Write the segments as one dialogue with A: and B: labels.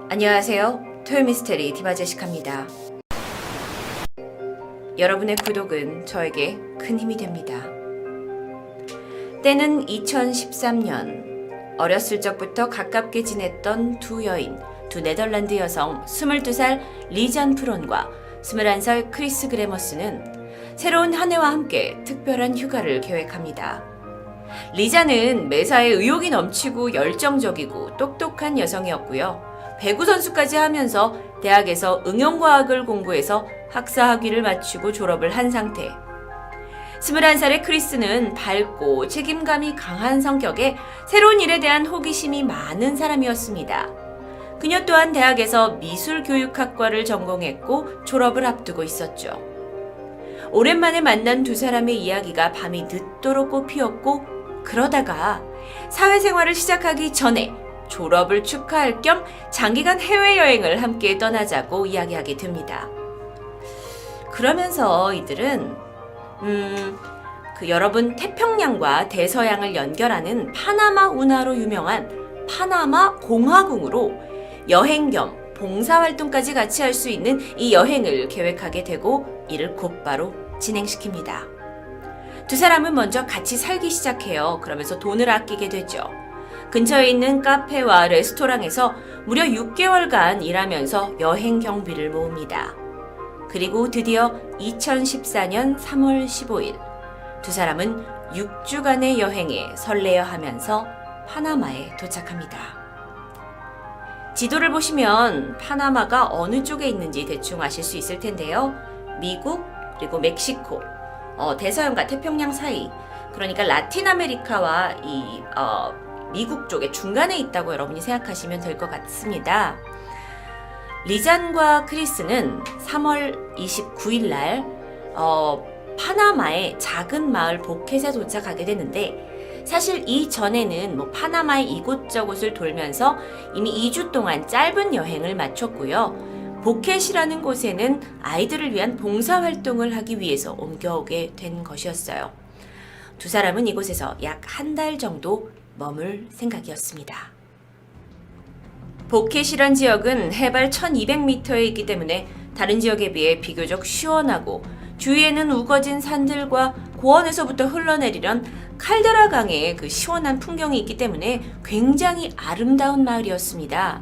A: 안녕하세요. 토요미스테리 디바제시카입니다. 여러분의 구독은 저에게 큰 힘이 됩니다. 때는 2013년, 어렸을 적부터 가깝게 지냈던 두 여인, 두 네덜란드 여성 22살 리잔 프론과 21살 크리스 그레머스는 새로운 한 해와 함께 특별한 휴가를 계획합니다. 리잔은 매사에 의욕이 넘치고 열정적이고 똑똑한 여성이었고요. 배구 선수까지 하면서 대학에서 응용과학을 공부해서 학사 학위를 마치고 졸업을 한 상태. 21살의 크리스는 밝고 책임감이 강한 성격에 새로운 일에 대한 호기심이 많은 사람이었습니다. 그녀 또한 대학에서 미술교육학과를 전공했고 졸업을 앞두고 있었죠. 오랜만에 만난 두 사람의 이야기가 밤이 늦도록 꽃피었고, 그러다가 사회생활을 시작하기 전에 졸업을 축하할 겸 장기간 해외여행을 함께 떠나자고 이야기하게 됩니다. 그러면서 이들은 여러분 태평양과 대서양을 연결하는 파나마 운하로 유명한 파나마 공화궁으로 여행 겸 봉사활동까지 같이 할 수 있는 이 여행을 계획하게 되고 이를 곧바로 진행시킵니다. 두 사람은 먼저 같이 살기 시작해요. 그러면서 돈을 아끼게 되죠. 근처에 있는 카페와 레스토랑에서 무려 6개월간 일하면서 여행 경비를 모읍니다. 그리고 드디어 2014년 3월 15일 두 사람은 6주간의 여행에 설레어 하면서 파나마에 도착합니다. 지도를 보시면 파나마가 어느 쪽에 있는지 대충 아실 수 있을 텐데요. 미국 그리고 멕시코, 대서양과 태평양 사이, 그러니까 라틴 아메리카와 미국 쪽의 중간에 있다고 여러분이 생각하시면 될 것 같습니다. 리잔과 크리스는 3월 29일 날 파나마의 작은 마을 보켓에 도착하게 되는데, 사실 이전에는 파나마의 이곳저곳을 돌면서 이미 2주 동안 짧은 여행을 마쳤고요. 보켓이라는 곳에는 아이들을 위한 봉사활동을 하기 위해서 옮겨오게 된 것이었어요. 두 사람은 이곳에서 약 한 달 정도 머물 생각이었습니다. 보켓이란 지역은 해발 1200m에 있기 때문에 다른 지역에 비해 비교적 시원하고, 주위에는 우거진 산들과 고원에서부터 흘러내리던 칼데라 강의 그 시원한 풍경이 있기 때문에 굉장히 아름다운 마을이었습니다.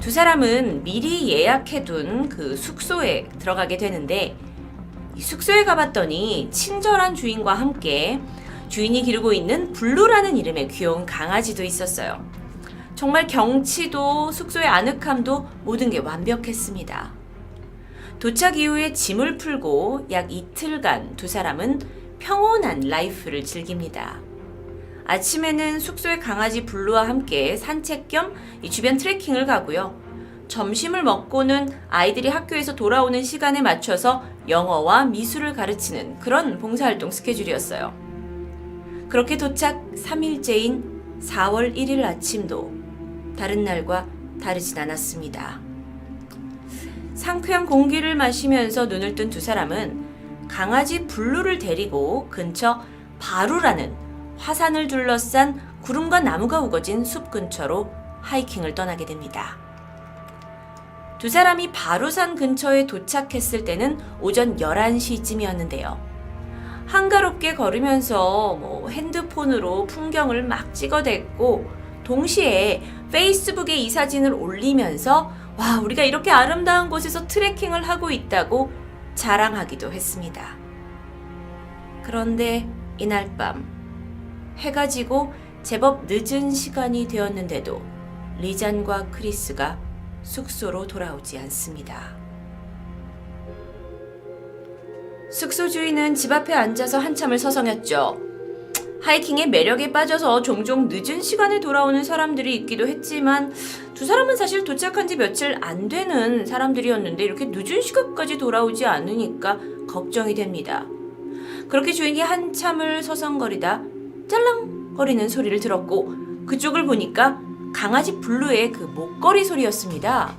A: 두 사람은 미리 예약해둔 그 숙소에 들어가게 되는데, 이 숙소에 가봤더니 친절한 주인과 함께 주인이 기르고 있는 블루라는 이름의 귀여운 강아지도 있었어요. 정말 경치도 숙소의 아늑함도 모든 게 완벽했습니다. 도착 이후에 짐을 풀고 약 이틀간 두 사람은 평온한 라이프를 즐깁니다. 아침에는 숙소의 강아지 블루와 함께 산책 겸 이 주변 트레킹을 가고요. 점심을 먹고는 아이들이 학교에서 돌아오는 시간에 맞춰서 영어와 미술을 가르치는 그런 봉사활동 스케줄이었어요. 그렇게 도착 3일째인 4월 1일 아침도 다른 날과 다르진 않았습니다. 상쾌한 공기를 마시면서 눈을 뜬 두 사람은 강아지 블루를 데리고 근처 바루라는 화산을 둘러싼 구름과 나무가 우거진 숲 근처로 하이킹을 떠나게 됩니다. 두 사람이 바루산 근처에 도착했을 때는 오전 11시쯤이었는데요. 한가롭게 걸으면서 핸드폰으로 풍경을 막 찍어댔고, 동시에 페이스북에 이 사진을 올리면서 와, 우리가 이렇게 아름다운 곳에서 트레킹을 하고 있다고 자랑하기도 했습니다. 그런데 이날 밤 해가 지고 제법 늦은 시간이 되었는데도 리잔과 크리스가 숙소로 돌아오지 않습니다. 숙소 주인은 집 앞에 앉아서 한참을 서성였죠. 하이킹의 매력에 빠져서 종종 늦은 시간에 돌아오는 사람들이 있기도 했지만 두 사람은 사실 도착한 지 며칠 안 되는 사람들이었는데 이렇게 늦은 시간까지 돌아오지 않으니까 걱정이 됩니다. 그렇게 주인이 한참을 서성거리다 짤랑거리는 소리를 들었고, 그쪽을 보니까 강아지 블루의 그 목걸이 소리였습니다.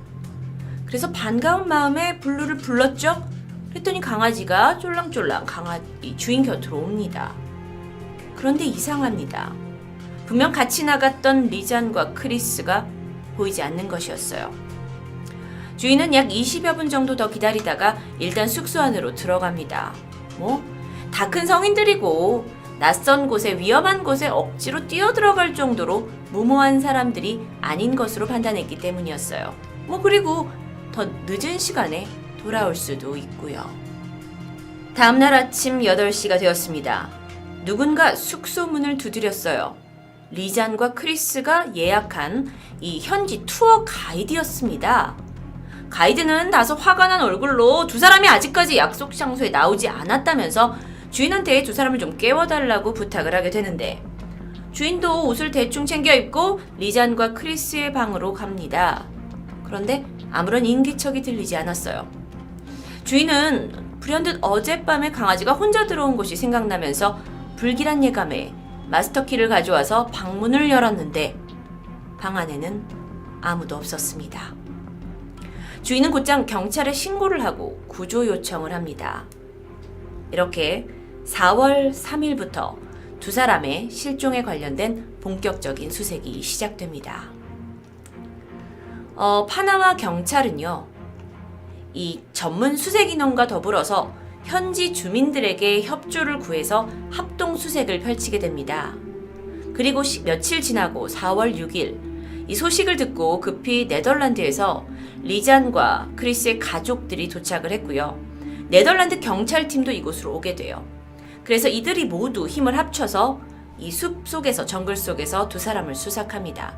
A: 그래서 반가운 마음에 블루를 불렀죠. 그랬더니 강아지가 쫄랑쫄랑 주인 곁으로 옵니다. 그런데 이상합니다. 분명 같이 나갔던 리잔과 크리스가 보이지 않는 것이었어요. 주인은 약 20여 분 정도 더 기다리다가 일단 숙소 안으로 들어갑니다. 다 큰 성인들이고 낯선 곳에 위험한 곳에 억지로 뛰어들어갈 정도로 무모한 사람들이 아닌 것으로 판단했기 때문이었어요. 그리고 더 늦은 시간에 돌아올 수도 있고요. 다음날 아침 8시가 되었습니다. 누군가 숙소 문을 두드렸어요. 리잔과 크리스가 예약한 이 현지 투어 가이드였습니다. 가이드는 다소 화가 난 얼굴로 두 사람이 아직까지 약속 장소에 나오지 않았다면서 주인한테 두 사람을 좀 깨워달라고 부탁을 하게 되는데, 주인도 옷을 대충 챙겨 입고 리잔과 크리스의 방으로 갑니다. 그런데 아무런 인기척이 들리지 않았어요. 주인은 불현듯 어젯밤에 강아지가 혼자 들어온 것이 생각나면서 불길한 예감에 마스터키를 가져와서 방문을 열었는데 방 안에는 아무도 없었습니다. 주인은 곧장 경찰에 신고를 하고 구조 요청을 합니다. 이렇게 4월 3일부터 두 사람의 실종에 관련된 본격적인 수색이 시작됩니다. 파나마 경찰은요, 이 전문 수색 인원과 더불어서 현지 주민들에게 협조를 구해서 합동 수색을 펼치게 됩니다. 그리고 며칠 지나고 4월 6일 이 소식을 듣고 급히 네덜란드에서 리잔과 크리스의 가족들이 도착을 했고요. 네덜란드 경찰팀도 이곳으로 오게 돼요. 그래서 이들이 모두 힘을 합쳐서 이 숲 속에서, 정글 속에서 두 사람을 수색합니다.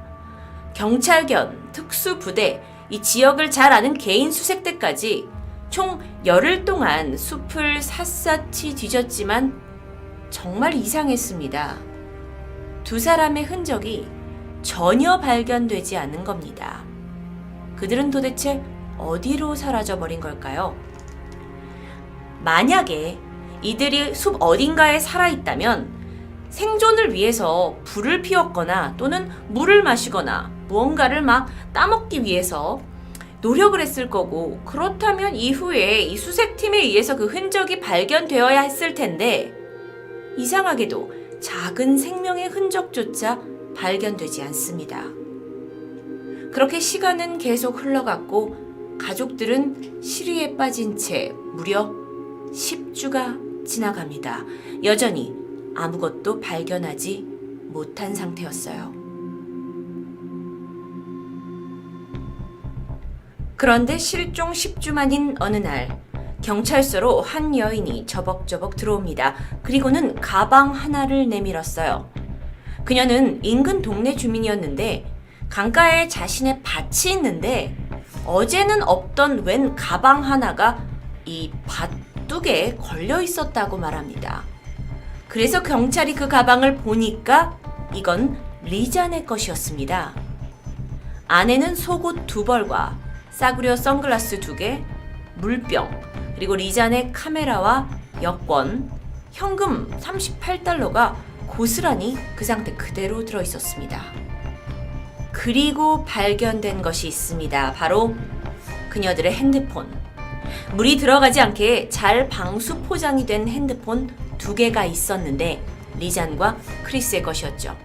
A: 경찰견, 특수부대, 이 지역을 잘 아는 개인 수색대까지 총 열흘 동안 숲을 샅샅이 뒤졌지만 정말 이상했습니다. 두 사람의 흔적이 전혀 발견되지 않는 겁니다. 그들은 도대체 어디로 사라져버린 걸까요? 만약에 이들이 숲 어딘가에 살아있다면 생존을 위해서 불을 피웠거나 또는 물을 마시거나 무언가를 막 따먹기 위해서 노력을 했을 거고, 그렇다면 이후에 이 수색팀에 의해서 그 흔적이 발견되어야 했을 텐데 이상하게도 작은 생명의 흔적조차 발견되지 않습니다. 그렇게 시간은 계속 흘러갔고 가족들은 시리에 빠진 채 무려 10주가 지나갑니다. 여전히 아무것도 발견하지 못한 상태였어요. 그런데 실종 10주 만인 어느 날 경찰서로 한 여인이 저벅저벅 들어옵니다. 그리고는 가방 하나를 내밀었어요. 그녀는 인근 동네 주민이었는데 강가에 자신의 밭이 있는데 어제는 없던 웬 가방 하나가 이 밭둑에 걸려 있었다고 말합니다. 그래서 경찰이 그 가방을 보니까 이건 리잔의 것이었습니다. 안에는 속옷 2벌과 싸구려 선글라스 2개, 물병, 그리고 리잔의 카메라와 여권, 현금 38달러가 고스란히 그 상태 그대로 들어있었습니다. 그리고 발견된 것이 있습니다. 바로 그녀들의 핸드폰. 물이 들어가지 않게 잘 방수 포장이 된 핸드폰 2개가 있었는데 리잔과 크리스의 것이었죠.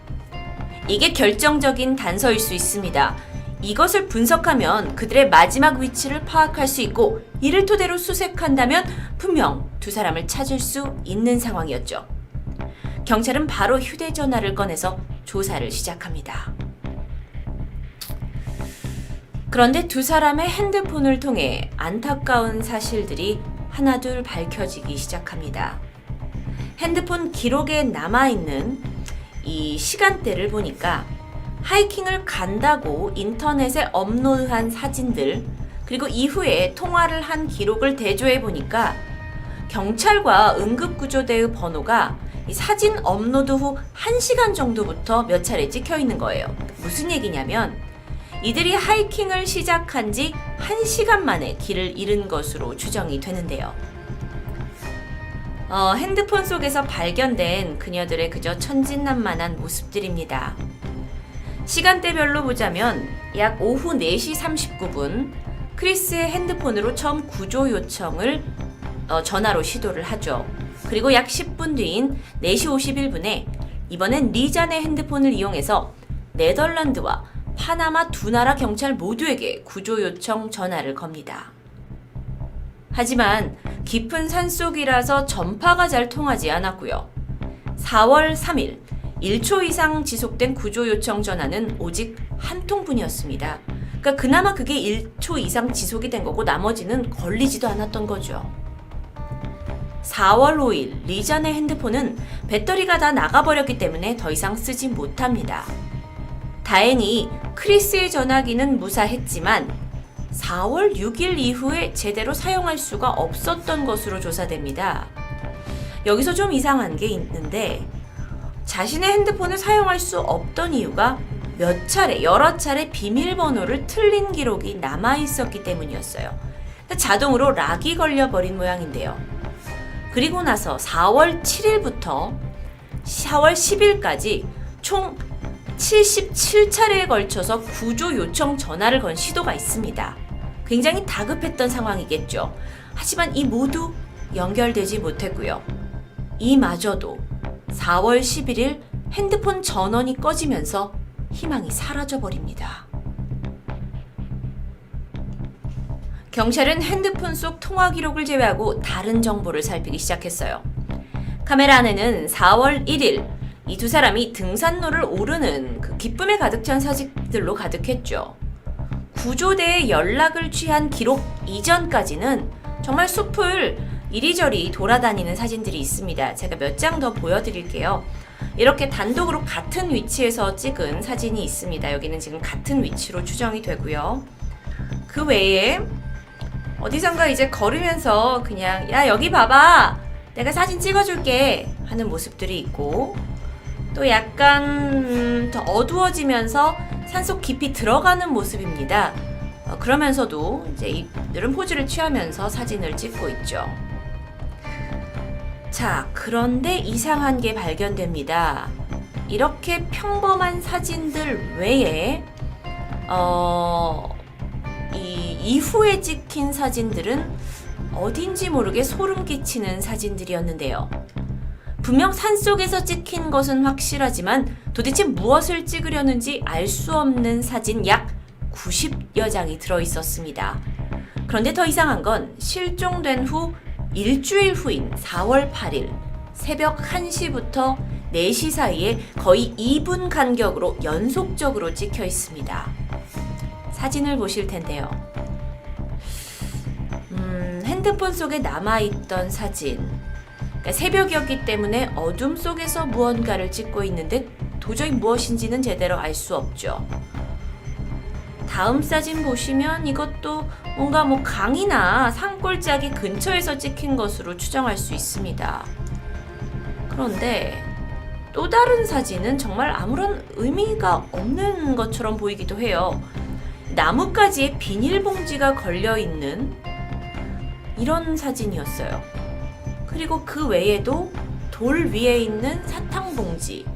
A: 이게 결정적인 단서일 수 있습니다. 이것을 분석하면 그들의 마지막 위치를 파악할 수 있고, 이를 토대로 수색한다면 분명 두 사람을 찾을 수 있는 상황이었죠. 경찰은 바로 휴대전화를 꺼내서 조사를 시작합니다. 그런데 두 사람의 핸드폰을 통해 안타까운 사실들이 하나둘 밝혀지기 시작합니다. 핸드폰 기록에 남아있는 이 시간대를 보니까 하이킹을 간다고 인터넷에 업로드한 사진들, 그리고 이후에 통화를 한 기록을 대조해 보니까 경찰과 응급구조대의 번호가 이 사진 업로드 후 1시간 정도부터 몇 차례 찍혀 있는 거예요. 무슨 얘기냐면 이들이 하이킹을 시작한 지 1시간 만에 길을 잃은 것으로 추정이 되는데요. 핸드폰 속에서 발견된 그녀들의 그저 천진난만한 모습들입니다. 시간대별로 보자면 약 오후 4시 39분 크리스의 핸드폰으로 처음 구조 요청을 전화로 시도를 하죠. 그리고 약 10분 뒤인 4시 51분에 이번엔 리잔의 핸드폰을 이용해서 네덜란드와 파나마 두 나라 경찰 모두에게 구조 요청 전화를 겁니다. 하지만 깊은 산속이라서 전파가 잘 통하지 않았고요. 4월 3일 1초 이상 지속된 구조 요청 전화는 오직 한 통뿐이었습니다. 그러니까 그나마 그게 1초 이상 지속이 된 거고 나머지는 걸리지도 않았던 거죠. 4월 5일 리잔의 핸드폰은 배터리가 다 나가버렸기 때문에 더 이상 쓰지 못합니다. 다행히 크리스의 전화기는 무사했지만 4월 6일 이후에 제대로 사용할 수가 없었던 것으로 조사됩니다. 여기서 좀 이상한 게 있는데 자신의 핸드폰을 사용할 수 없던 이유가 여러 차례 비밀번호를 틀린 기록이 남아있었기 때문이었어요. 자동으로 락이 걸려버린 모양인데요. 그리고 나서 4월 7일부터 4월 10일까지 총 77차례에 걸쳐서 구조 요청 전화를 건 시도가 있습니다. 굉장히 다급했던 상황이겠죠. 하지만 이 모두 연결되지 못했고요. 이마저도 4월 11일 핸드폰 전원이 꺼지면서 희망이 사라져버립니다. 경찰은 핸드폰 속 통화 기록을 제외하고 다른 정보를 살피기 시작했어요. 카메라 안에는 4월 1일 이 두 사람이 등산로를 오르는 그 기쁨에 가득 찬 사진들로 가득했죠. 구조대에 연락을 취한 기록 이전까지는 정말 숲을 이리저리 돌아다니는 사진들이 있습니다. 제가 몇 장 더 보여드릴게요. 이렇게 단독으로 같은 위치에서 찍은 사진이 있습니다. 여기는 지금 같은 위치로 추정이 되고요. 그 외에 어디선가 이제 걸으면서 그냥 야 여기 봐봐 내가 사진 찍어줄게 하는 모습들이 있고 또 약간 더 어두워지면서 산속 깊이 들어가는 모습입니다. 그러면서도 이제 이런 포즈를 취하면서 사진을 찍고 있죠. 자, 그런데 이상한 게 발견됩니다. 이렇게 평범한 사진들 외에 이 이후에 찍힌 사진들은 어딘지 모르게 소름 끼치는 사진들이었는데요. 분명 산속에서 찍힌 것은 확실하지만 도대체 무엇을 찍으려는지 알 수 없는 사진 약 90여 장이 들어있었습니다. 그런데 더 이상한 건 실종된 후 일주일 후인 4월 8일 새벽 1시부터 4시 사이에 거의 2분 간격으로 연속적으로 찍혀 있습니다. 사진을 보실 텐데요. 핸드폰 속에 남아있던 사진. 그러니까 새벽이었기 때문에 어둠 속에서 무언가를 찍고 있는데 도저히 무엇인지는 제대로 알 수 없죠. 다음 사진 보시면 이것도 뭔가 강이나 산골짜기 근처에서 찍힌 것으로 추정할 수 있습니다. 그런데 또 다른 사진은 정말 아무런 의미가 없는 것처럼 보이기도 해요. 나뭇가지에 비닐봉지가 걸려있는 이런 사진이었어요. 그리고 그 외에도 돌 위에 있는 사탕봉지,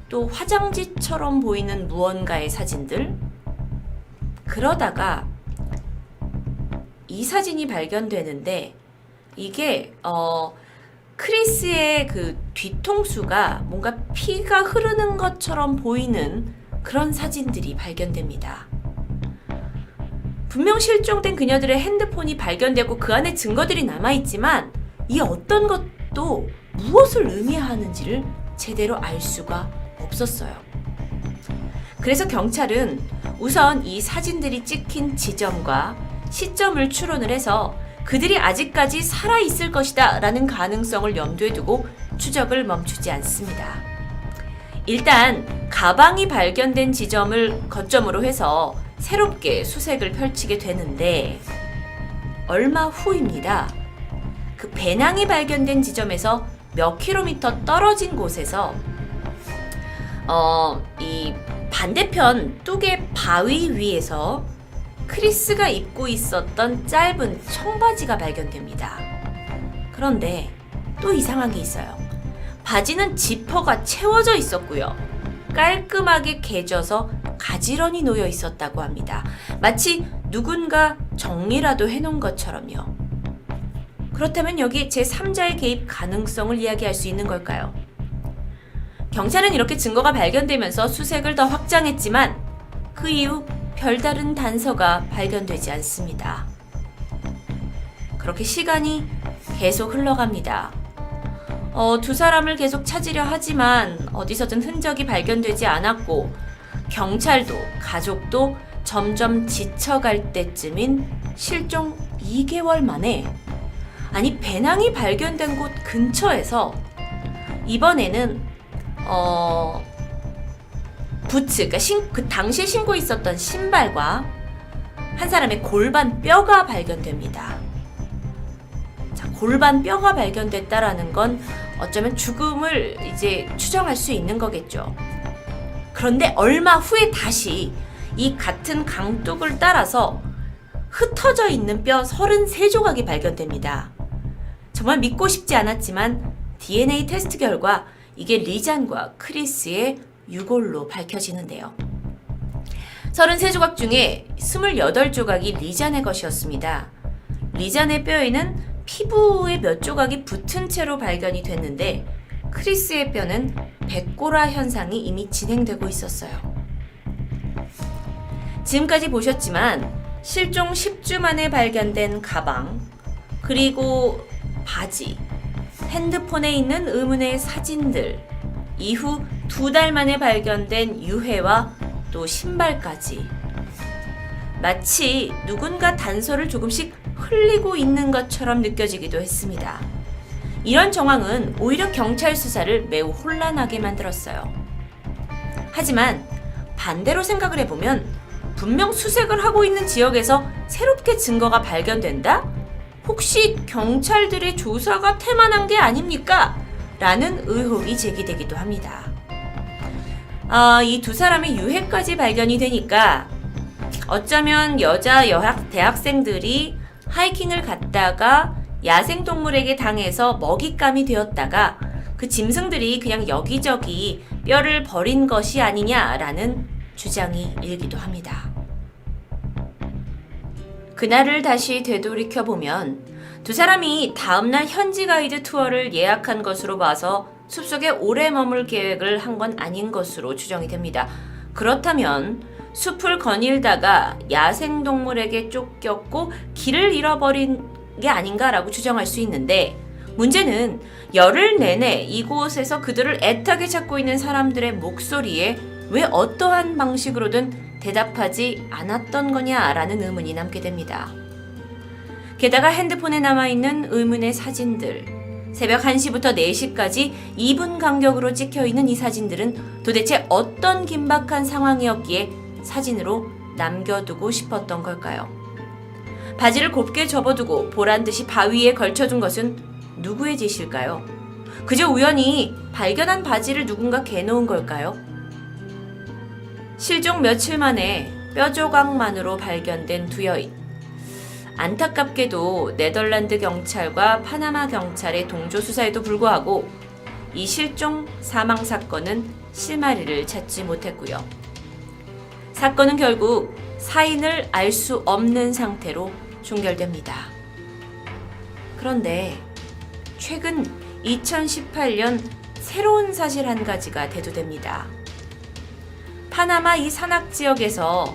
A: 또 화장지처럼 보이는 무언가의 사진들. 그러다가 이 사진이 발견되는데 이게 크리스의 그 뒤통수가 뭔가 피가 흐르는 것처럼 보이는 그런 사진들이 발견됩니다. 분명 실종된 그녀들의 핸드폰이 발견되고 그 안에 증거들이 남아있지만 이 어떤 것도 무엇을 의미하는지를 제대로 알 수가 없었어요. 그래서 경찰은 우선 이 사진들이 찍힌 지점과 시점을 추론을 해서 그들이 아직까지 살아있을 것이다 라는 가능성을 염두에 두고 추적을 멈추지 않습니다. 일단 가방이 발견된 지점을 거점으로 해서 새롭게 수색을 펼치게 되는데 얼마 후입니다. 그 배낭이 발견된 지점에서 몇 킬로미터 떨어진 곳에서 이 반대편 뚝의 바위 위에서 크리스가 입고 있었던 짧은 청바지가 발견됩니다. 그런데 또 이상한 게 있어요. 바지는 지퍼가 채워져 있었고요. 깔끔하게 개져서 가지런히 놓여 있었다고 합니다. 마치 누군가 정리라도 해놓은 것처럼요. 그렇다면 여기 제3자의 개입 가능성을 이야기할 수 있는 걸까요? 경찰은 이렇게 증거가 발견되면서 수색을 더 확장했지만 그 이후 별다른 단서가 발견되지 않습니다. 그렇게 시간이 계속 흘러갑니다. 두 사람을 계속 찾으려 하지만 어디서든 흔적이 발견되지 않았고 경찰도 가족도 점점 지쳐갈 때쯤인 실종 2개월 만에 배낭이 발견된 곳 근처에서 이번에는 부츠, 그러니까 그 당시에 신고 있었던 신발과 한 사람의 골반 뼈가 발견됩니다. 자, 골반 뼈가 발견됐다라는 건 어쩌면 죽음을 이제 추정할 수 있는 거겠죠. 그런데 얼마 후에 다시 이 같은 강둑을 따라서 흩어져 있는 뼈 33조각이 발견됩니다. 정말 믿고 싶지 않았지만 DNA 테스트 결과 이게 리잔과 크리스의 유골로 밝혀지는데요. 33조각 중에 28조각이 리잔의 것이었습니다. 리잔의 뼈에는 피부의 몇 조각이 붙은 채로 발견이 됐는데 크리스의 뼈는 백골화 현상이 이미 진행되고 있었어요. 지금까지 보셨지만 실종 10주 만에 발견된 가방, 그리고 바지, 핸드폰에 있는 의문의 사진들, 이후 2달 만에 발견된 유해와 또 신발까지 마치 누군가 단서를 조금씩 흘리고 있는 것처럼 느껴지기도 했습니다. 이런 정황은 오히려 경찰 수사를 매우 혼란하게 만들었어요. 하지만 반대로 생각을 해보면 분명 수색을 하고 있는 지역에서 새롭게 증거가 발견된다? 혹시 경찰들의 조사가 태만한 게 아닙니까? 라는 의혹이 제기되기도 합니다. 이 두 사람의 유해까지 발견이 되니까 어쩌면 여자 대학생들이 하이킹을 갔다가 야생동물에게 당해서 먹잇감이 되었다가 그 짐승들이 그냥 여기저기 뼈를 버린 것이 아니냐라는 주장이 일기도 합니다. 그날을 다시 되돌이켜보면 두 사람이 다음날 현지 가이드 투어를 예약한 것으로 봐서 숲속에 오래 머물 계획을 한 건 아닌 것으로 추정이 됩니다. 그렇다면 숲을 거닐다가 야생동물에게 쫓겼고 길을 잃어버린 게 아닌가라고 추정할 수 있는데, 문제는 열흘 내내 이곳에서 그들을 애타게 찾고 있는 사람들의 목소리에 왜 어떠한 방식으로든 대답하지 않았던 거냐라는 의문이 남게 됩니다. 게다가 핸드폰에 남아있는 의문의 사진들, 새벽 1시부터 4시까지 2분 간격으로 찍혀있는 이 사진들은 도대체 어떤 긴박한 상황이었기에 사진으로 남겨두고 싶었던 걸까요? 바지를 곱게 접어두고 보란듯이 바위에 걸쳐둔 것은 누구의 짓일까요? 그저 우연히 발견한 바지를 누군가 개놓은 걸까요? 실종 며칠 만에 뼈조각만으로 발견된 두 여인. 안타깝게도 네덜란드 경찰과 파나마 경찰의 동조 수사에도 불구하고 이 실종 사망 사건은 실마리를 찾지 못했고요. 사건은 결국 사인을 알 수 없는 상태로 종결됩니다. 그런데 최근 2018년 새로운 사실 한 가지가 대두됩니다. 파나마 이 산악 지역에서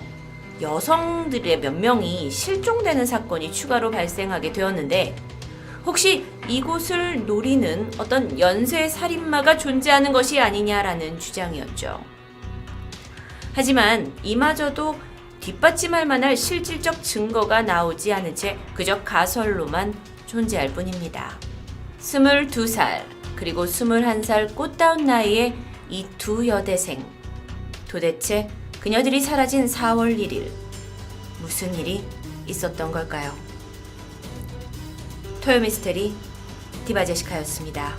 A: 여성들의 몇 명이 실종되는 사건이 추가로 발생하게 되었는데, 혹시 이곳을 노리는 어떤 연쇄 살인마가 존재하는 것이 아니냐라는 주장이었죠. 하지만 이마저도 뒷받침할 만한 실질적 증거가 나오지 않은 채 그저 가설로만 존재할 뿐입니다. 22살 그리고 21살 꽃다운 나이의 이 두 여대생. 도대체 그녀들이 사라진 4월 1일 무슨 일이 있었던 걸까요? 토요미스테리 디바제시카였습니다.